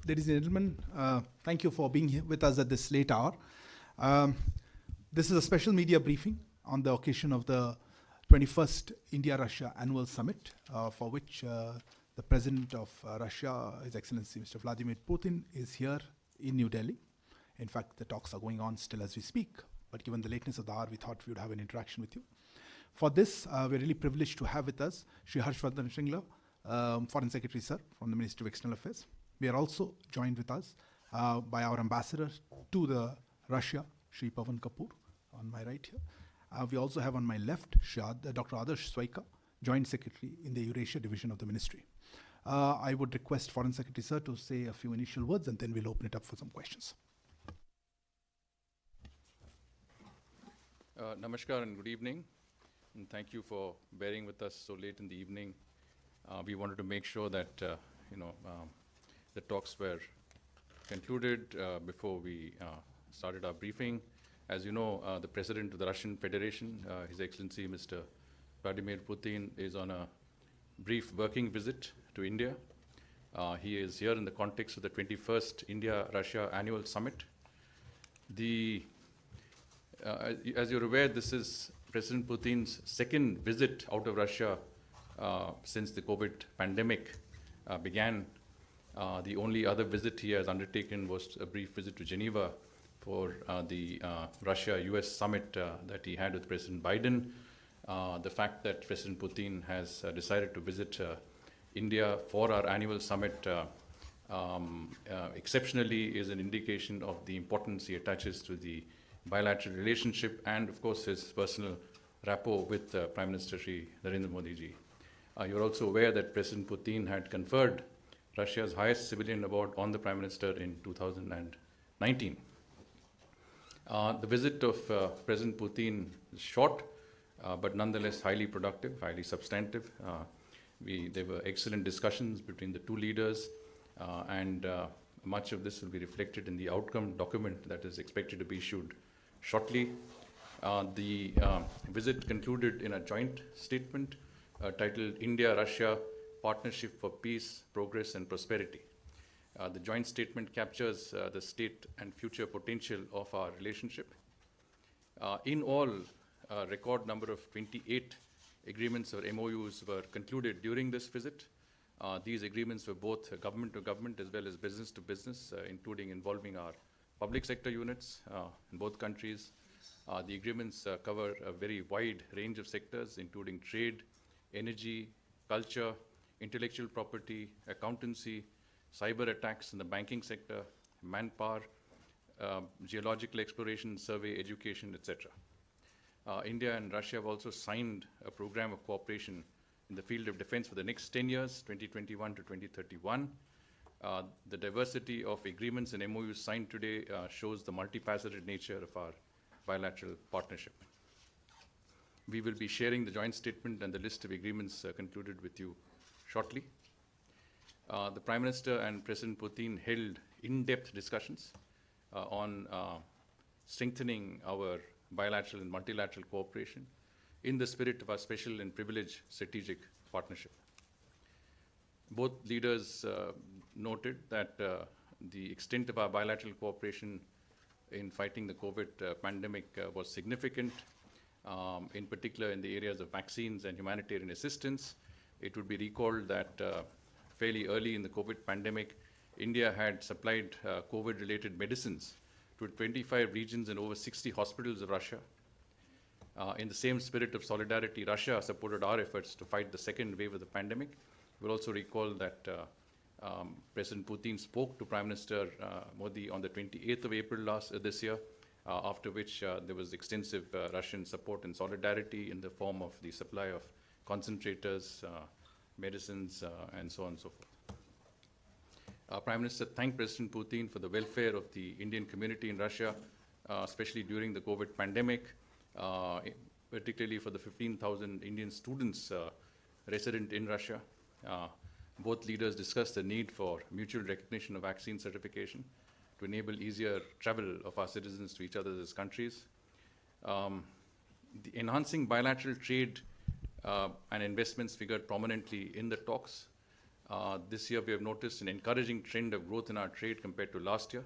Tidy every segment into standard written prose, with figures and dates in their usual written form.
Ladies and gentlemen, thank you for being here with us at this late hour. This is a special media briefing on the occasion of the 21st India-Russia Annual Summit, for which the President of Russia, His Excellency Mr. Vladimir Putin, is here in New Delhi. In fact, the talks are going on still as we speak, but given the lateness of the hour, we thought we would have an interaction with you. For this, we're really privileged to have with us Shri Harshvardhan Shringla, Foreign Secretary, sir, from the Ministry of External Affairs. We are also joined with us by our ambassador to the Russia, Shri Pavan Kapoor, on my right here. We also have on my left Dr. Adarsh Swaika, Joint Secretary in the Eurasia Division of the Ministry. I would request Foreign Secretary, sir, to say a few initial words, and then we'll open it up for some questions. Namaskar and good evening, and thank you for bearing with us so late in the evening. We wanted to make sure that the talks were concluded before we started our briefing. As you know, the President of the Russian Federation, His Excellency Mr. Vladimir Putin, is on a brief working visit to India. He is here in the context of the 21st India-Russia Annual Summit. As you're aware, this is President Putin's second visit out of Russia since the COVID pandemic began. The only other visit he has undertaken was a brief visit to Geneva for the Russia-US summit that he had with President Biden. The fact that President Putin has decided to visit India for our annual summit exceptionally is an indication of the importance he attaches to the bilateral relationship and, of course, his personal rapport with Prime Minister Shri Narendra Modi ji. You're also aware that President Putin had conferred Russia's highest civilian award on the Prime Minister in 2019. The visit of President Putin is short, but nonetheless highly productive, highly substantive. There were excellent discussions between the two leaders, and much of this will be reflected in the outcome document that is expected to be issued shortly. The visit concluded in a joint statement titled India-Russia Partnership for Peace, Progress and Prosperity. The joint statement captures the state and future potential of our relationship. In all, a record number of 28 agreements or MOUs were concluded during this visit. These agreements were both government to government as well as business to business, including involving our public sector units in both countries. The agreements cover a very wide range of sectors, including trade, energy, culture, intellectual property, accountancy, cyber attacks in the banking sector, manpower, geological exploration, survey, education, etc. India and Russia have also signed a program of cooperation in the field of defense for the next 10 years, 2021 to 2031. The diversity of agreements and MOUs signed today shows the multifaceted nature of our bilateral partnership. We will be sharing the joint statement and the list of agreements concluded with you shortly. The Prime Minister and President Putin held in-depth discussions on strengthening our bilateral and multilateral cooperation in the spirit of our special and privileged strategic partnership. Both leaders noted that the extent of our bilateral cooperation in fighting the COVID pandemic was significant, in particular in the areas of vaccines and humanitarian assistance. It would be recalled that fairly early in the COVID pandemic, India had supplied COVID-related medicines to 25 regions and over 60 hospitals of Russia. In the same spirit of solidarity, Russia supported our efforts to fight the second wave of the pandemic. We'll also recall that President Putin spoke to Prime Minister Modi on the 28th of April this year, after which there was extensive Russian support and solidarity in the form of the supply of concentrators, medicines, and so on and so forth. Prime Minister thanked President Putin for the welfare of the Indian community in Russia, especially during the COVID pandemic, particularly for the 15,000 Indian students resident in Russia. Both leaders discussed the need for mutual recognition of vaccine certification to enable easier travel of our citizens to each other's countries. The enhancing bilateral trade and investments figured prominently in the talks. This year we have noticed an encouraging trend of growth in our trade compared to last year,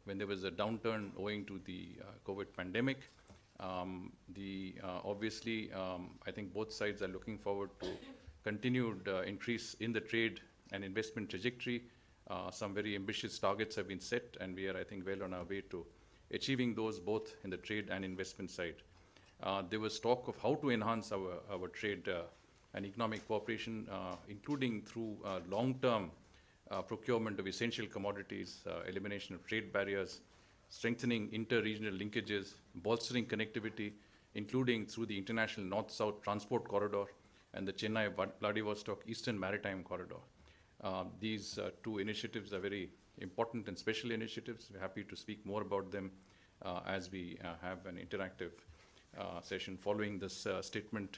when there was a downturn owing to the COVID pandemic. Obviously, I think both sides are looking forward to continued increase in the trade and investment trajectory. Some very ambitious targets have been set, and we are, I think, well on our way to achieving those both in the trade and investment side. There was talk of how to enhance our trade and economic cooperation, including through long-term procurement of essential commodities, elimination of trade barriers, strengthening inter-regional linkages, bolstering connectivity, including through the international north-south transport corridor and the Chennai-Vladivostok Eastern Maritime Corridor. These two initiatives are very important and special initiatives. We're happy to speak more about them as we have an interactive session following this statement.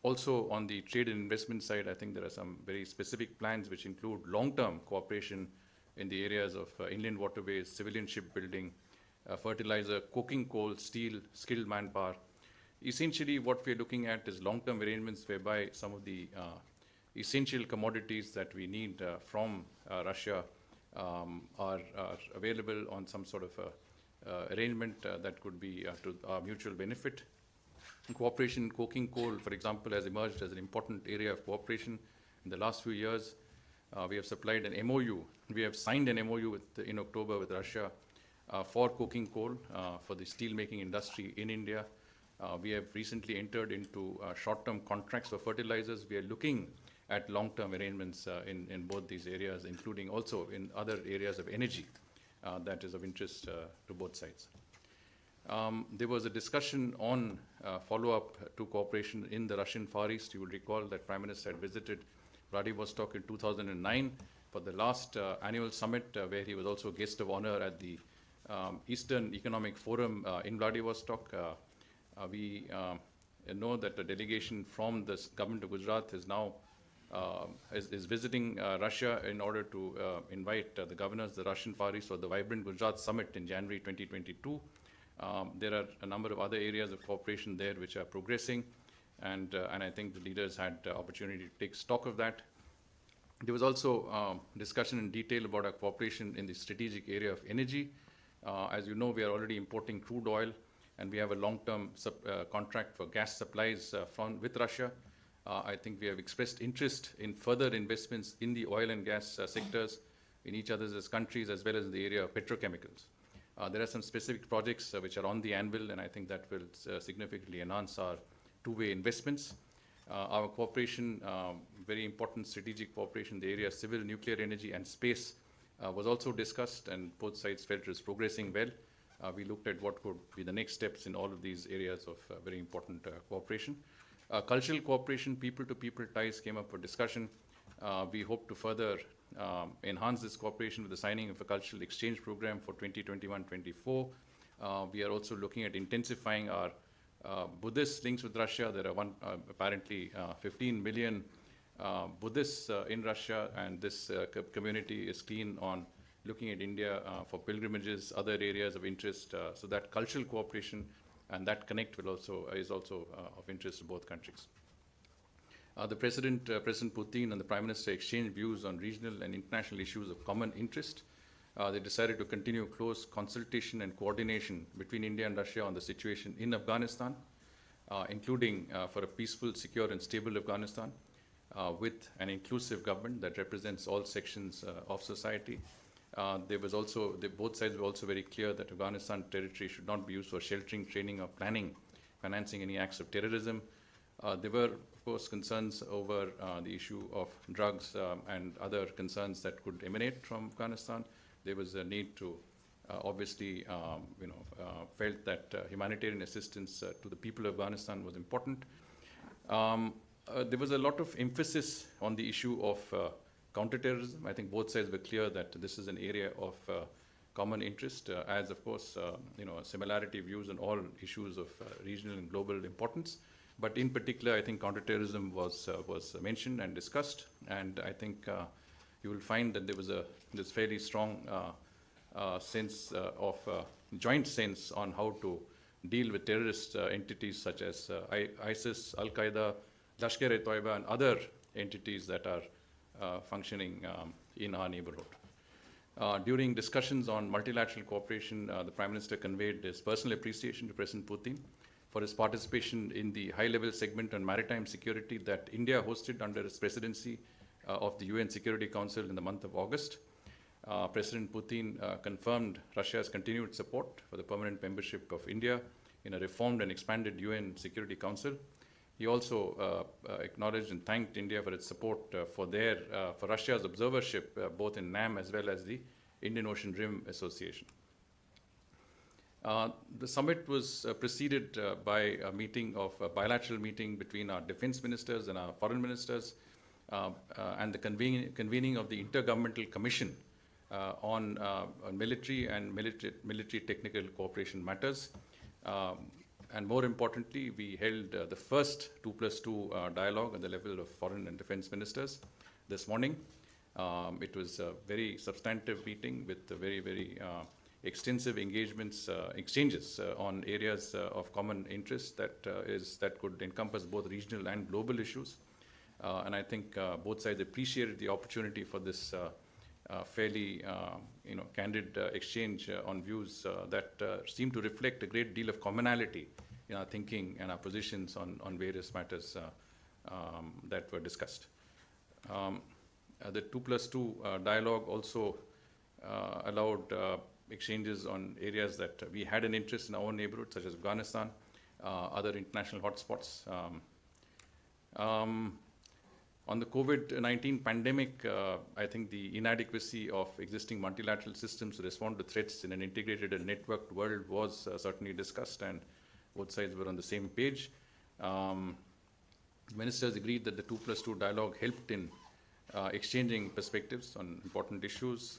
Also, on the trade and investment side, I think there are some very specific plans which include long-term cooperation in the areas of inland waterways, civilian shipbuilding, fertilizer, coking coal, steel, skilled manpower. Essentially, what we're looking at is long-term arrangements whereby some of the essential commodities that we need from Russia are available on some sort of arrangement that could be to our mutual benefit. Cooperation in coking coal, for example, has emerged as an important area of cooperation. In the last few years, we have supplied an MOU. We have signed an MOU in October with Russia for coking coal for the steel-making industry in India. We have recently entered into short-term contracts for fertilizers. We are looking at long-term arrangements in both these areas, including also in other areas of energy that is of interest to both sides. There was a discussion on follow-up to cooperation in the Russian Far East. You will recall that Prime Minister had visited Vladivostok in 2009 for the last annual summit, where he was also guest of honor at the Eastern Economic Forum in Vladivostok. We know that a delegation from the government of Gujarat is now is visiting Russia in order to invite the governors of the Russian Far East for the Vibrant Gujarat Summit in January 2022. There are a number of other areas of cooperation there which are progressing, and I think the leaders had opportunity to take stock of that. There was also discussion in detail about our cooperation in the strategic area of energy. As you know, we are already importing crude oil, and we have a long-term contract for gas supplies with Russia. I think we have expressed interest in further investments in the oil and gas sectors in each other's countries, as well as in the area of petrochemicals. There are some specific projects which are on the anvil, and I think that will significantly enhance our two-way investments. Our cooperation, very important strategic cooperation in the area of civil, nuclear energy and space was also discussed, and both sides felt it was progressing well. We looked at what could be the next steps in all of these areas of very important cooperation. Cultural cooperation, people-to-people ties came up for discussion. We hope to further enhance this cooperation with the signing of a cultural exchange program for 2021-24. We are also looking at intensifying our Buddhist links with Russia. There are apparently 15 million Buddhists in Russia, and this community is keen on looking at India for pilgrimages, other areas of interest. So that cultural cooperation and that connect is also of interest to both countries. The President Putin and the Prime Minister exchanged views on regional and international issues of common interest. They decided to continue close consultation and coordination between India and Russia on the situation in Afghanistan, including for a peaceful, secure and stable Afghanistan with an inclusive government that represents all sections of society. Both sides were also very clear that Afghanistan territory should not be used for sheltering, training or planning, financing any acts of terrorism. There were, of course, concerns over the issue of drugs and other concerns that could emanate from Afghanistan. There was a need to, obviously, felt that humanitarian assistance to the people of Afghanistan was important. There was a lot of emphasis on the issue of counterterrorism. I think both sides were clear that this is an area of common interest, as, of course, similarity views on all issues of regional and global importance. But in particular, I think counterterrorism was mentioned and discussed, and I think you will find that there was this fairly strong sense of joint sense on how to deal with terrorist entities such as ISIS, Al-Qaeda, Lashkar-e-Toiba, and other entities that are functioning in our neighborhood. During discussions on multilateral cooperation, the Prime Minister conveyed his personal appreciation to President Putin for his participation in the high-level segment on maritime security that India hosted under its presidency of the UN Security Council in the month of August. President Putin confirmed Russia's continued support for the permanent membership of India in a reformed and expanded UN Security Council. He also acknowledged and thanked India for its support for Russia's observership both in NAM as well as the Indian Ocean Rim Association. The summit was preceded by a bilateral meeting between our defense ministers and our foreign ministers, and the convening of the Intergovernmental Commission on military and military technical cooperation matters. And more importantly, we held the first 2+2 dialogue at the level of foreign and defense ministers this morning. It was a very substantive meeting with very, very extensive exchanges on areas of common interest that could encompass both regional and global issues. And I think both sides appreciated the opportunity for this fairly candid exchange on views that seem to reflect a great deal of commonality in our thinking and our positions on various matters that were discussed. The 2+2 dialogue also allowed exchanges on areas that we had an interest in our own neighborhood, such as Afghanistan, other international hotspots. On the COVID-19 pandemic, I think the inadequacy of existing multilateral systems to respond to threats in an integrated and networked world was certainly discussed, and both sides were on the same page. Ministers agreed that the 2+2 dialogue helped in exchanging perspectives on important issues.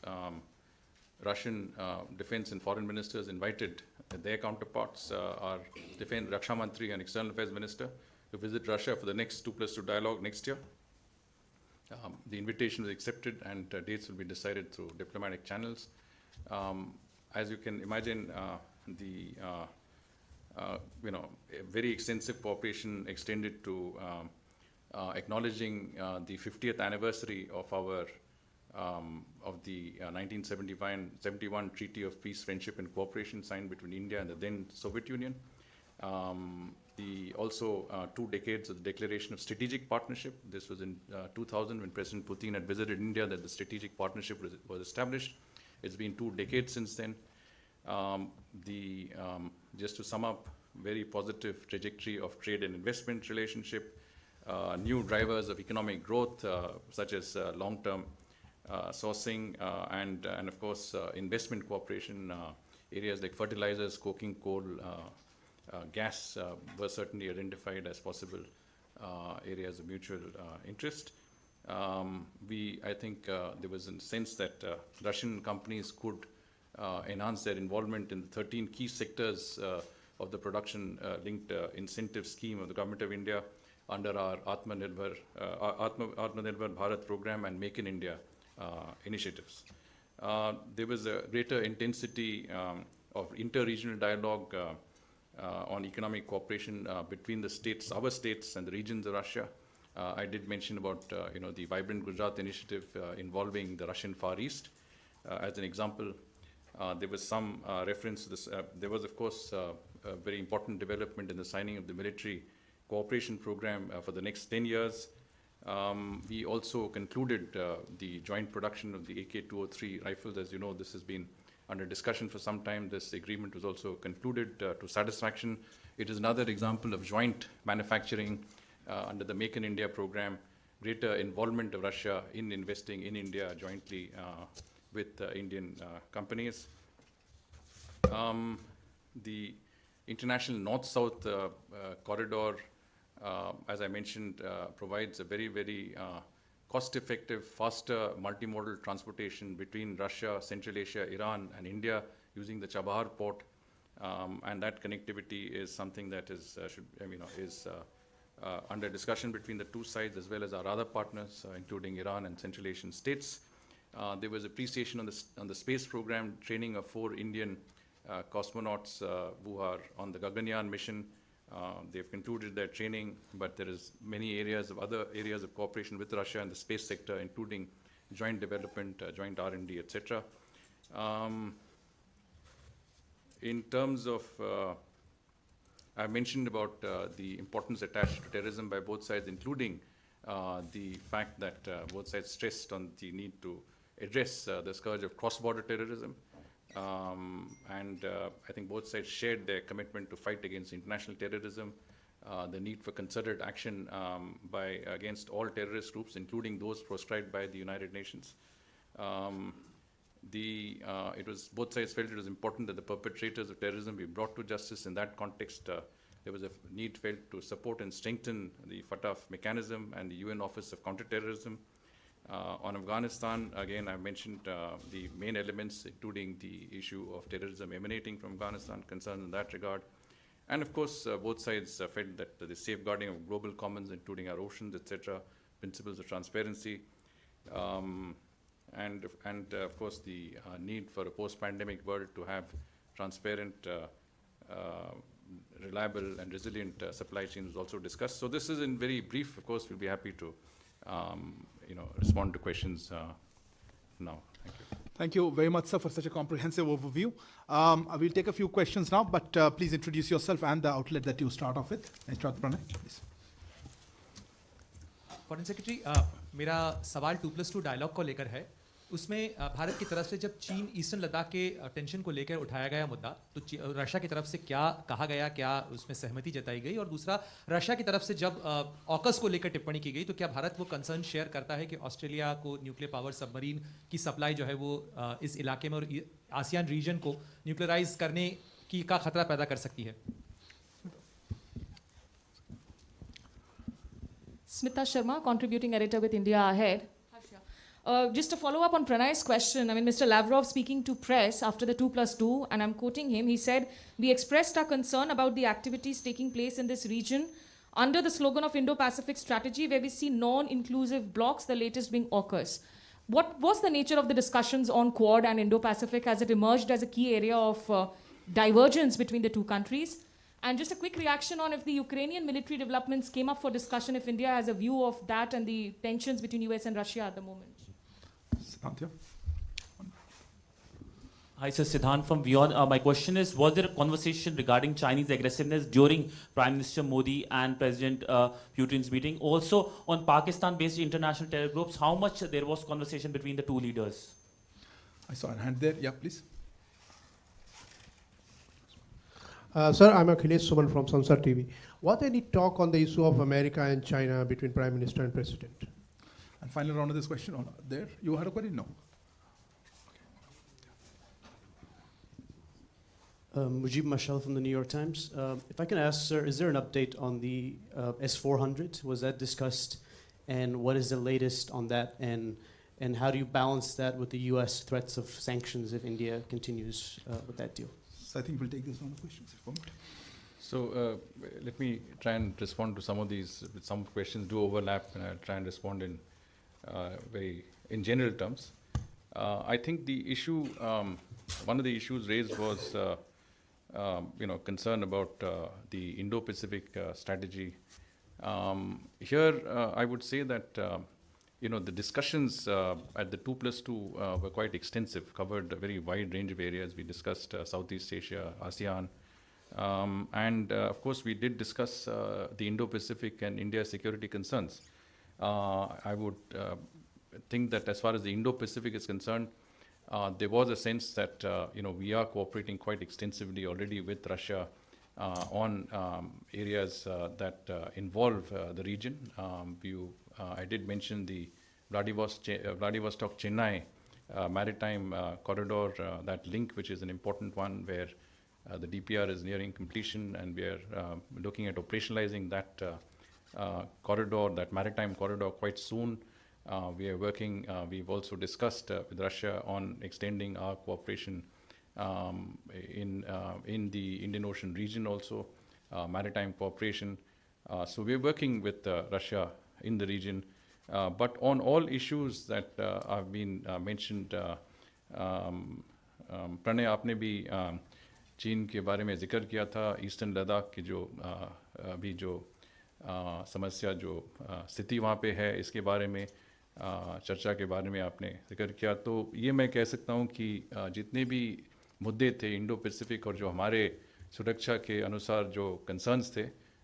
Russian defense and foreign ministers invited their counterparts, our defense Raksha Mantri and External Affairs Minister, to visit Russia for the next 2+2 dialogue next year. The invitation was accepted, and dates will be decided through diplomatic channels. As you can imagine, a very extensive cooperation extended to acknowledging the 50th anniversary of the 1971 Treaty of Peace, Friendship and Cooperation signed between India and the then Soviet Union. Also 2 decades of the Declaration of Strategic Partnership. This was in 2000 when President Putin had visited India that the strategic partnership was established. It's been 2 decades since then. Just to sum up, very positive trajectory of trade and investment relationship, new drivers of economic growth such as long-term sourcing and of course investment cooperation, areas like fertilizers, coking coal, gas were certainly identified as possible areas of mutual interest. I think there was a sense that Russian companies could enhance their involvement in the 13 key sectors of the production-linked incentive scheme of the Government of India under our Atmanirbhar Bharat program and Make in India initiatives. There was a greater intensity of inter-regional dialogue on economic cooperation between the states, our states and the regions of Russia. I did mention about the Vibrant Gujarat initiative involving the Russian Far East. As an example, there was some reference to this. There was, of course, a very important development in the signing of the military cooperation program for the next 10 years. We also concluded the joint production of the AK-203 rifles. As you know, this has been under discussion for some time. This agreement was also concluded to satisfaction. It is another example of joint manufacturing under the Make in India program, greater involvement of Russia in investing in India jointly with Indian companies. The international north-south corridor, as I mentioned, provides a very, very cost-effective, faster multimodal transportation between Russia, Central Asia, Iran, and India using the Chabahar port, and that connectivity is something that is under discussion between the 2 sides as well as our other partners, including Iran and Central Asian states. There was appreciation on the space program, training of 4 Indian cosmonauts who are on the Gaganyaan mission They've concluded their training, but there is many other areas of cooperation with Russia in the space sector, including joint development, joint R&D, etc. In terms of, I mentioned about the importance attached to terrorism by both sides, including the fact that both sides stressed on the need to address the scourge of cross-border terrorism. I think both sides shared their commitment to fight against international terrorism, the need for concerted action against all terrorist groups, including those proscribed by the United Nations. Both sides felt it was important that the perpetrators of terrorism be brought to justice. In that context, there was a need felt to support and strengthen the FATF mechanism and the UN Office of Counterterrorism. On Afghanistan, again, I mentioned the main elements, including the issue of terrorism emanating from Afghanistan, concerns in that regard. And of course, both sides felt that the safeguarding of global commons, including our oceans, etc., principles of transparency, and of course, the need for a post-pandemic world to have transparent, reliable, and resilient supply chains was also discussed. So this is in very brief. Of course, we'll be happy to respond to questions now. Thank you. Thank you very much, sir, for such a comprehensive overview. I will take a few questions now, but please introduce yourself and the outlet that you start off with. Pranay, please. Foreign secretary, मेरा सवाल 2+2 dialogue को लेकर है. उसमें भारत की तरफ से जब चीन ईस्टर्न लद्दाख के टेंशन को लेकर उठाया गया मुद्दा, तो रशिया की तरफ से क्या कहा गया, क्या उसमें सहमति जताई गई, और दूसरा रशिया की तरफ से जब ऑकस को लेकर टिप्पणी की गई, तो क्या भारत वो कंसर्न शेयर करता है कि ऑस्ट्रेलिया को न्यूक्लियर पावर सबमरीन की सप्लाई जो है वो इस इलाके में और आसियान रीजन को न्यूक्लियराइज करने की का खतरा पैदा कर सकती है? Smita Sharma, contributing editor with India Ahead. Just to follow up on Pranay's question, I mean, Mr. Lavrov speaking to press after the 2+2, and I'm quoting him, he said, "We expressed our concern about the activities taking place in this region under the slogan of Indo-Pacific strategy, where we see non-inclusive blocs, the latest being AUKUS." What was the nature of the discussions on Quad and Indo-Pacific as it emerged as a key area of divergence between the two countries? And just a quick reaction on if the Ukrainian military developments came up for discussion, if India has a view of that and the tensions between US and Russia at the moment. Siddhant. Hi, sir. Siddhant from Beyond. My question is, was there a conversation regarding Chinese aggressiveness during Prime Minister Modi and President Putin's meeting? Also, on Pakistan-based international terror groups, how much there was conversation between the two leaders? I saw a hand there. Yeah, please. Sir, I'm Akhilesh Suman from Sansar TV. Was any talk on the issue of America and China between Prime Minister and President? And final round of this question on there. You had a query? No. Mujib Mashal from the New York Times. If I can ask, sir, is there an update on the S-400? Was that discussed? And what is the latest on that? And how do you balance that with the US threats of sanctions if India continues with that deal? So I think we'll take this round of questions if permitted. So let me try and respond to some of these. Some questions do overlap, and I'll try and respond in in general terms. I think the issue, one of the issues raised was, concern about the Indo-Pacific strategy. Here, I would say that the discussions at the 2+2 were quite extensive, covered a very wide range of areas. We discussed Southeast Asia, ASEAN, and of course we did discuss the Indo-Pacific and India security concerns. I would think that as far as the Indo-Pacific is concerned, there was a sense that we are cooperating quite extensively already with Russia on areas that involve the region. I did mention the Vladivostok-Chennai maritime corridor, that link, which is an important one, where the DPR is nearing completion, and we are looking at operationalizing that corridor, that maritime corridor, quite soon. We are working, we've also discussed with Russia on extending our cooperation in the Indian Ocean region also, maritime cooperation. So we're working with Russia in the region. But on all issues that have been mentioned, Pranay, आपने भी चीन के बारे में जिक्र किया था, eastern Ladakh की जो अभी जो समस्या जो स्थिति वहाँ पे है, इसके बारे में चर्चा के बारे में आपने जिक्र किया। तो ये मैं कह सकता हूँ कि जितने भी मुद्दे थे इंडो पैसिफिक और जो हमारे सुरक्षा के अनुसार जो कंसर्न्स थे,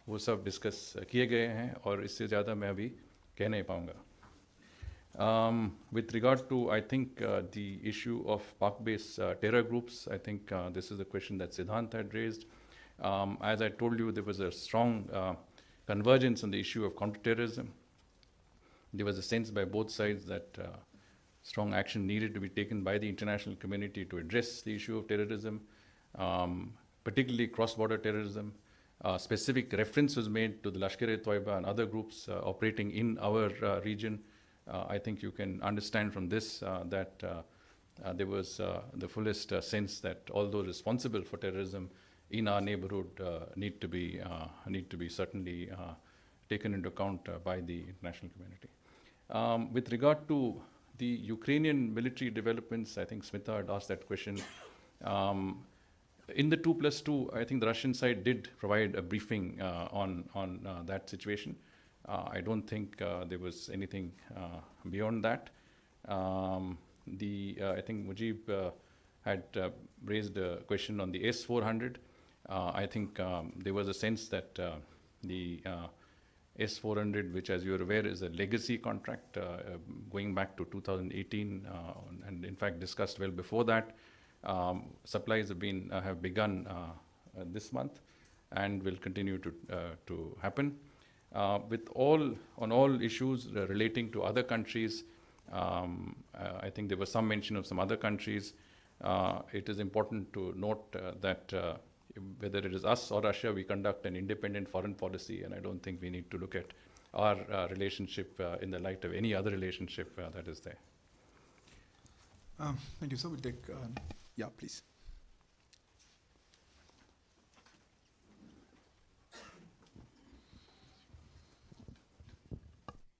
वो सब डिस्कस किए गए हैं और इससे ज़्यादा मैं अभी कह नहीं पाऊँगा। With regard to, I think, the issue of Pak-based terror groups, I think this is a question that Siddhant had raised. As I told you, there was a strong convergence on the issue of counterterrorism. There was a sense by both sides that strong action needed to be taken by the international community to address the issue of terrorism, particularly cross-border terrorism. Specific reference was made to the Lashkar-e-Toiba and other groups operating in our region. I think you can understand from this that there was the fullest sense that all those responsible for terrorism in our neighborhood need to be certainly taken into account by the international community. With regard to the Ukrainian military developments, I think Smita had asked that question. In the 2+2, I think the Russian side did provide a briefing on that situation. I don't think there was anything beyond that. I think Mujib had raised a question on the S-400. I think there was a sense that the S-400, which as you're aware is a legacy contract going back to 2018 and in fact discussed well before that. Supplies have begun this month and will continue to happen. On all issues relating to other countries, I think there was some mention of some other countries. It is important to note that whether it is us or Russia, we conduct an independent foreign policy, and I don't think we need to look at our relationship in the light of any other relationship that is there. Thank you, sir. We'll take, yeah, please.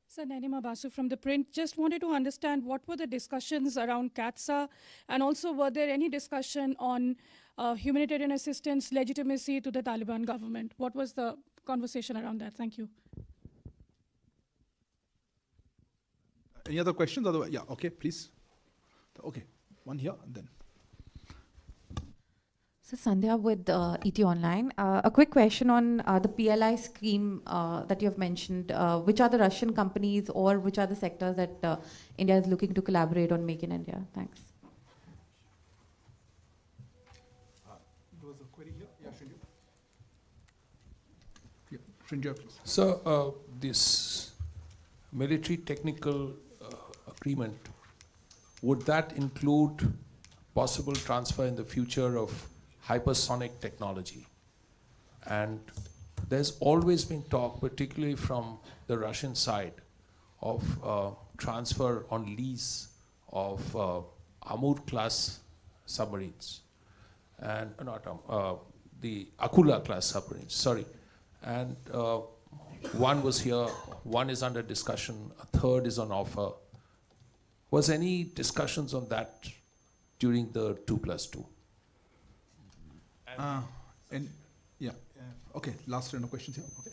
So Nanima Basu from The Print. Just wanted to understand what were the discussions around CATSA, and also were there any discussion on humanitarian assistance legitimacy to the Taliban government? What was the conversation around that? Thank you. Any other questions? Otherwise, yeah, okay, please. Okay, one here and then. So Sandhya with ET Online. A quick question on the PLI scheme that you have mentioned. Which are the Russian companies or which are the sectors that India is looking to collaborate on Make in India? Thanks. There was a query here. Yeah, Srinju. Yeah, Srinju, please. So this military technical agreement, would that include possible transfer in the future of hypersonic technology? And there's always been talk, particularly from the Russian side, of transfer on lease of Amur class submarines, and the Akula class submarines, sorry. And one was here, one is under discussion, a third is on offer. Was any discussions on that during the 2+2? And yeah, okay, last round of questions here. Okay.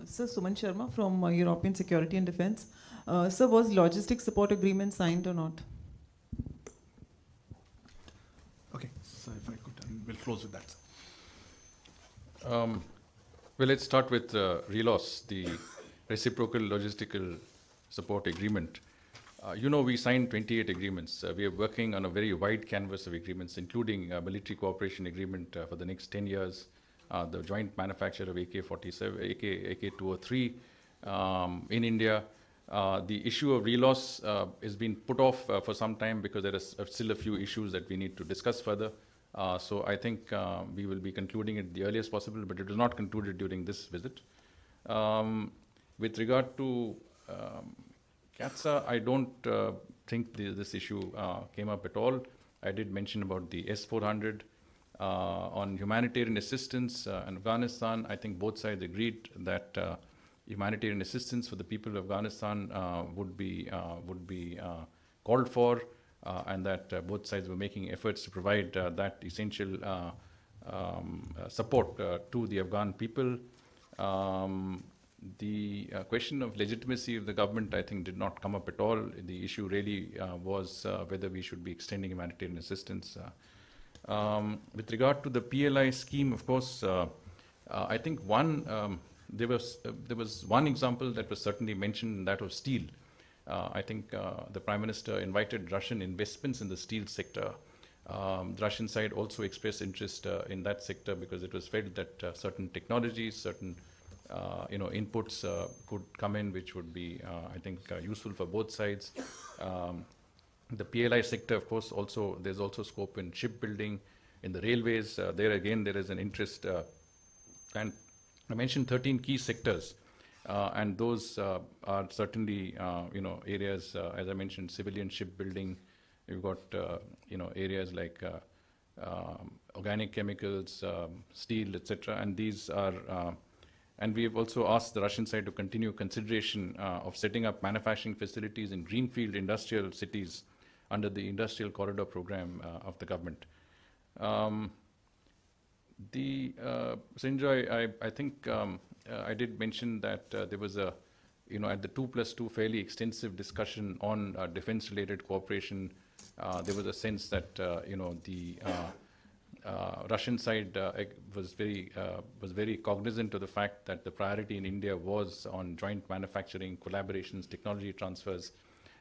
Sir, Suman Sharma from European Security and Defense. Sir, was logistic support agreement signed or not? Okay, so if I could, and we'll close with that. Well, let's start with RELOS, the Reciprocal Logistical Support Agreement. You know, we signed 28 agreements. We are working on a very wide canvas of agreements, including a military cooperation agreement for the next 10 years, the joint manufacture of AK-47, AK-203 in India. The issue of RELOS has been put off for some time because there are still a few issues that we need to discuss further. So I think we will be concluding it the earliest possible, but it was not concluded during this visit. With regard to CATSA, I don't think this issue came up at all. I did mention about the S-400. On humanitarian assistance in Afghanistan, I think both sides agreed that humanitarian assistance for the people of Afghanistan would be called for, and that both sides were making efforts to provide that essential support to the Afghan people. The question of legitimacy of the government, I think, did not come up at all. The issue really was whether we should be extending humanitarian assistance. With regard to the PLI scheme, of course, I think there was one example that was certainly mentioned, and that was steel. I think the Prime Minister invited Russian investments in the steel sector. The Russian side also expressed interest in that sector because it was felt that certain technologies, certain inputs could come in, which would be, I think, useful for both sides. The PLI sector, of course, there's also scope in shipbuilding, in the railways. There again, there is an interest. And I mentioned 13 key sectors, and those are certainly, areas, as I mentioned, civilian shipbuilding. You've got, areas like organic chemicals, steel, etc. And these are, and we have also asked the Russian side to continue consideration of setting up manufacturing facilities in greenfield industrial cities under the Industrial Corridor Program of the government. Sanjoy, I think I did mention that there was at the 2+2 fairly extensive discussion on defense-related cooperation. There was a sense that the Russian side was very cognizant of the fact that the priority in India was on joint manufacturing, collaborations, technology transfers,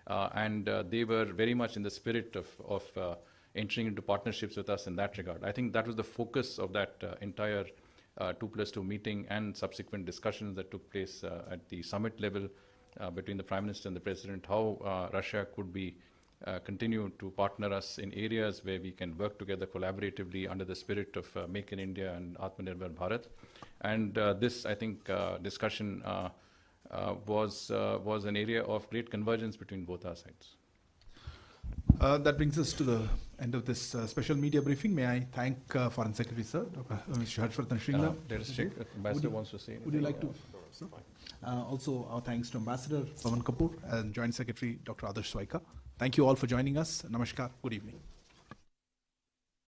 and they were very much in the spirit of entering into partnerships with us in that regard. I think that was the focus of that entire 2+2 meeting and subsequent discussions that took place at the summit level between the Prime Minister and the President, how Russia could be continue to partner us in areas where we can work together collaboratively under the spirit of Make in India and Atmanirbhar Bharat. And this, I think, discussion was an area of great convergence between both our sides. That brings us to the end of this special media briefing. May I thank Foreign Secretary, sir, Mr. Harshvardhan Shringla. Let us check. Ambassador wants to say anything. Would you like to? Also, our thanks to Ambassador Pawan Kapoor and Joint Secretary Dr. Adarsh Swaika. Thank you all for joining us. Namaskar. Good evening.